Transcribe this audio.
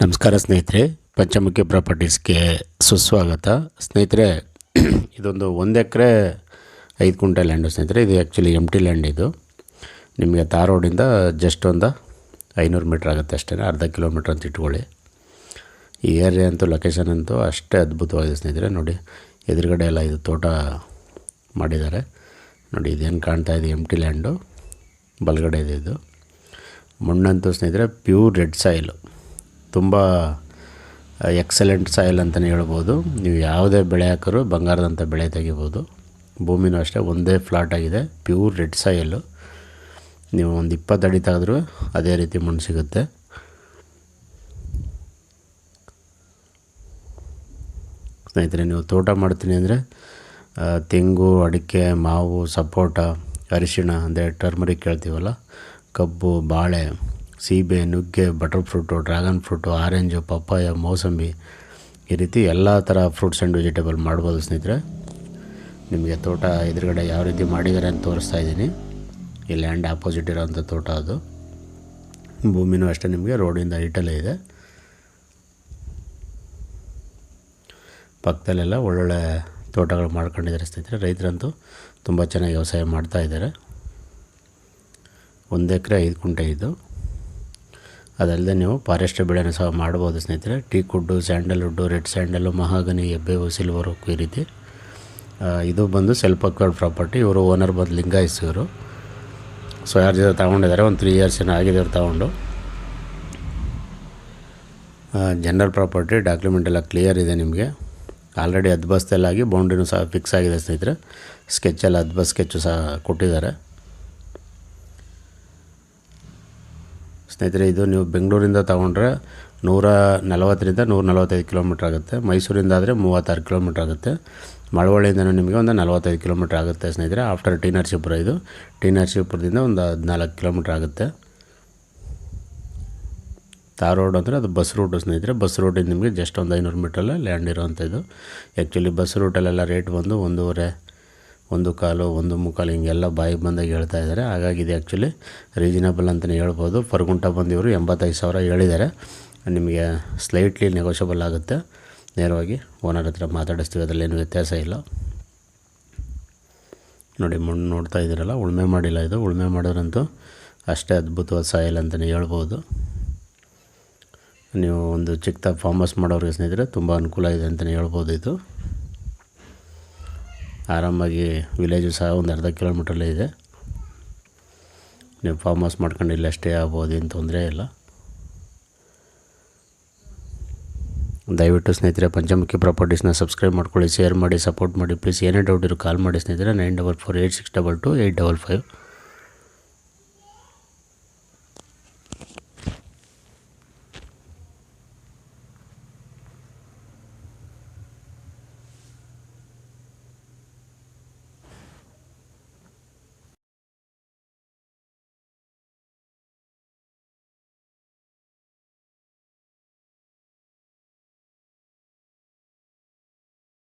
ನಮಸ್ಕಾರ ಸ್ನೇಹಿತರೆ, ಪಂಚಮುಖಿ ಪ್ರಾಪರ್ಟೀಸ್ಗೆ ಸುಸ್ವಾಗತ. ಸ್ನೇಹಿತರೆ, ಇದೊಂದು 1 ಎಕರೆ 5 ಗುಂಟೆ ಲ್ಯಾಂಡು ಸ್ನೇಹಿತರೆ. ಇದು ಆ್ಯಕ್ಚುಲಿ ಎಂಟಿ ಲ್ಯಾಂಡ್. ಇದು ನಿಮಗೆ ತಾರ್ ರೋಡಿಂದ ಜಸ್ಟ್ ಒಂದು 500 ಮೀಟ್ರ್ ಆಗುತ್ತೆ ಅಷ್ಟೇ, ಅರ್ಧ ಕಿಲೋಮೀಟ್ರ್ ಅಂತ ಇಟ್ಕೊಳ್ಳಿ. ಈ ಏರಿಯಾ ಅಂತೂ, ಲೊಕೇಶನ್ ಅಂತೂ ಅಷ್ಟೇ ಅದ್ಭುತವಾಗಿದೆ ಸ್ನೇಹಿತರೆ. ನೋಡಿ, ಎದುರುಗಡೆ ಎಲ್ಲ ಇದು ತೋಟ ಮಾಡಿದ್ದಾರೆ. ನೋಡಿ, ಇದೇನು ಕಾಣ್ತಾ ಇದೆ ಎಂಟಿ ಲ್ಯಾಂಡು, ಬಲಗಡೆ ಇದೆ. ಇದು ಮಣ್ಣಂತೂ ಸ್ನೇಹಿತರೆ ಪ್ಯೂರ್ ರೆಡ್ ಸಾಯಿಲು, ತುಂಬ ಎಕ್ಸಲೆಂಟ್ ಸಾಯಿಲ್ ಅಂತಲೇ ಹೇಳ್ಬೋದು. ನೀವು ಯಾವುದೇ ಬೆಳೆ ಹಾಕಿದ್ರು ಬಂಗಾರದಂಥ ಬೆಳೆ ತೆಗಿಬೋದು. ಭೂಮಿನೂ ಅಷ್ಟೇ ಒಂದೇ ಫ್ಲಾಟ್ ಆಗಿದೆ, ಪ್ಯೂರ್ ರೆಡ್ ಸಾಯಿಲು. ನೀವು ಒಂದು 20 ಅಡಿ ತೆಗೆದ್ರೂ ಅದೇ ರೀತಿ ಮಣ್ಣು ಸಿಗುತ್ತೆ. ಸ್ನೇಹಿತರೆ, ನೀವು ತೋಟ ಮಾಡ್ತೀನಿ ಅಂದರೆ ತೆಂಗು, ಅಡಿಕೆ, ಮಾವು, ಸಪೋಟ, ಅರಿಶಿಣ ಅಂದರೆ ಟರ್ಮರಿಕ್ ಹೇಳ್ತೀವಲ್ಲ, ಕಬ್ಬು, ಬಾಳೆ, ಸೀಬೆ, ನುಗ್ಗೆ, butter fruit, dragon fruit, orange, papaya, mosambi, ಈ ರೀತಿ ಎಲ್ಲ ಥರ ಫ್ರೂಟ್ಸ್ ಆ್ಯಂಡ್ ವೆಜಿಟೇಬಲ್ ಮಾಡ್ಬೋದು ಸ್ನೇಹಿತರೆ. ನಿಮಗೆ ತೋಟ ಎದುರುಗಡೆ ಯಾವ ರೀತಿ ಮಾಡಿದ್ದಾರೆ ಅಂತ ತೋರಿಸ್ತಾ ಇದ್ದೀನಿ. ಈ ಲ್ಯಾಂಡ್ ಆಪೋಸಿಟ್ ಇರೋವಂಥ ತೋಟ ಅದು. ಭೂಮಿನೂ ಅಷ್ಟೇ ನಿಮಗೆ ರೋಡಿಂದ ಹೈಟಲ್ಲೇ ಇದೆ. ಪಕ್ಕದಲ್ಲೆಲ್ಲ ಒಳ್ಳೊಳ್ಳೆ ತೋಟಗಳು ಮಾಡ್ಕೊಂಡಿದ್ದಾರೆ ಸ್ನೇಹಿತರೆ. ರೈತರಂತೂ ತುಂಬ ಚೆನ್ನಾಗಿ ವ್ಯವಸಾಯ ಮಾಡ್ತಾಯಿದ್ದಾರೆ. 1 ಎಕರೆ 5 ಗುಂಟೆ ಇದು. ಅದಲ್ಲದೆ ನೀವು ಫಾರೆಸ್ಟ್ ಬೆಳೆನೂ ಸಹ ಮಾಡ್ಬೋದು ಸ್ನೇಹಿತರೆ. Teak wood, sandalwood, red sandal, ಮಹಾಗನಿ, ಎಬ್ಬೇವು, ಸಿಲ್ವರು, ಈ ರೀತಿ. ಇದು ಬಂದು ಸೆಲ್ಫ್ ಅಕ್ವೈರ್ಡ್ ಪ್ರಾಪರ್ಟಿ. ಇವರು ಓನರ್ ಬಂದು ಲಿಂಗಾಯಸ್ ಇವರು. ಸೊ ಯಾರ ಜೊತೆ ತೊಗೊಂಡಿದ್ದಾರೆ, ಒಂದು 3 ಇಯರ್ಸ್ ಏನೋ ಆಗಿದೆ ಅವ್ರು ತೊಗೊಂಡು. ಜನರಲ್ ಪ್ರಾಪರ್ಟಿ ಡಾಕ್ಯುಮೆಂಟ್ ಎಲ್ಲ ಕ್ಲಿಯರ್ ಇದೆ ನಿಮಗೆ. ಆಲ್ರೆಡಿ ಹದ್ಬಸ್ತೆಲ್ಲಾಗಿ ಬೌಂಡ್ರಿನೂ ಸಹ ಫಿಕ್ಸ್ ಆಗಿದೆ ಸ್ನೇಹಿತರೆ. ಸ್ಕೆಚ್ಚೆಲ್ಲ ಹದ್ಬಸ್ ಸ್ಕೆಚ್ಚು ಸಹ ಕೊಟ್ಟಿದ್ದಾರೆ ಸ್ನೇಹಿತರೆ. ಇದು ನೀವು ಬೆಂಗಳೂರಿಂದ ತೊಗೊಂಡ್ರೆ 140ರಿಂದ 145 ಕಿಲೋಮೀಟ್ರ್ ಆಗುತ್ತೆ. ಮೈಸೂರಿಂದ ಆದರೆ 36 ಕಿಲೋಮೀಟ್ರ್ ಆಗುತ್ತೆ. ಮಳವಳ್ಳಿಯಿಂದನೂ ನಿಮಗೆ ಒಂದು 45 ಕಿಲೋಮೀಟ್ರ್ ಆಗುತ್ತೆ ಸ್ನೇಹಿತರೆ. After T Narasipura. ಇದು ಟಿ ನರಸೀಪುರದಿಂದ ಒಂದು 14 ಕಿಲೋಮೀಟ್ರ್ ಆಗುತ್ತೆ. ತಾರ್ ರೋಡ್ ಅಂದರೆ ಅದು ಬಸ್ ರೂಟು ಸ್ನೇಹಿತರೆ. ಬಸ್ ರೂಟಿಂದ ನಿಮಗೆ ಜಸ್ಟ್ ಒಂದು 500 ಮೀಟ್ರಲ್ಲೇ ಲ್ಯಾಂಡ್ ಇರೋವಂಥದ್ದು. ಆ್ಯಕ್ಚುಲಿ ಬಸ್ ರೂಟಲ್ಲೆಲ್ಲ ರೇಟ್ ಬಂದು 1.5, 1.25, 1.25 ಹಿಂಗೆಲ್ಲ ಬಾಯಿಗೆ ಬಂದಾಗ ಹೇಳ್ತಾ ಇದ್ದಾರೆ. ಹಾಗಾಗಿ ಇದು ಆ್ಯಕ್ಚುಲಿ ರೀಸನಬಲ್ ಅಂತಲೇ ಹೇಳ್ಬೋದು. ಪರ್ ಗುಂಟ ಬಂದು ಇವರು 85,000 ಹೇಳಿದ್ದಾರೆ. ನಿಮಗೆ ಸ್ಲೈಟ್ಲಿ ನೆಗೋಷಿಯಬಲ್ ಆಗುತ್ತೆ. ನೇರವಾಗಿ ಓನರ್ ಹತ್ರ ಮಾತಾಡಿಸ್ತೀವಿ, ಅದರಲ್ಲೇನು ವ್ಯತ್ಯಾಸ ಇಲ್ಲ. ನೋಡಿ, ಮಣ್ಣು ನೋಡ್ತಾ ಇದ್ದೀರಲ್ಲ, ಉಳುಮೆ ಮಾಡಿಲ್ಲ. ಇದು ಉಳುಮೆ ಮಾಡೋರಂತೂ ಅಷ್ಟೇ ಅದ್ಭುತವಾದ ಸಾಯಿಲ್ ಅಂತಲೇ ಹೇಳ್ಬೋದು. ನೀವು ಒಂದು ಚಿಕ್ಕದಾಗಿ ಫಾರ್ಮ್ ಹೌಸ್ ಮಾಡೋರಿಗೆ ಸ್ನೇಹಿತರೆ ತುಂಬ ಅನುಕೂಲ ಇದೆ ಅಂತಲೇ ಹೇಳ್ಬೋದು. ಇದು ಆರಾಮಾಗಿ ವಿಲೇಜು ಸಹ ಒಂದು ಅರ್ಧ ಕಿಲೋಮೀಟ್ರಲ್ಲೇ ಇದೆ. ನೀವು ಫಾರ್ಮ್ ಹೌಸ್ ಮಾಡ್ಕೊಂಡು ಇಲ್ಲೇ ಸ್ಟೇ ಆಗ್ಬೋದು, ಏನು ತೊಂದರೆ ಇಲ್ಲ. ದಯವಿಟ್ಟು ಸ್ನೇಹಿತರೆ ಪಂಚಮುಖಿ ಪ್ರಾಪರ್ಟೀಸ್ನ ಸಬ್ಸ್ಕ್ರೈಬ್ ಮಾಡ್ಕೊಳ್ಳಿ, ಶೇರ್ ಮಾಡಿ, ಸಪೋರ್ಟ್ ಮಾಡಿ ಪ್ಲೀಸ್. ಏನೇ ಡೌಟ್ ಇರೋ ಕಾಲ್ ಮಾಡಿ ಸ್ನೇಹಿತರೆ. 9448622855.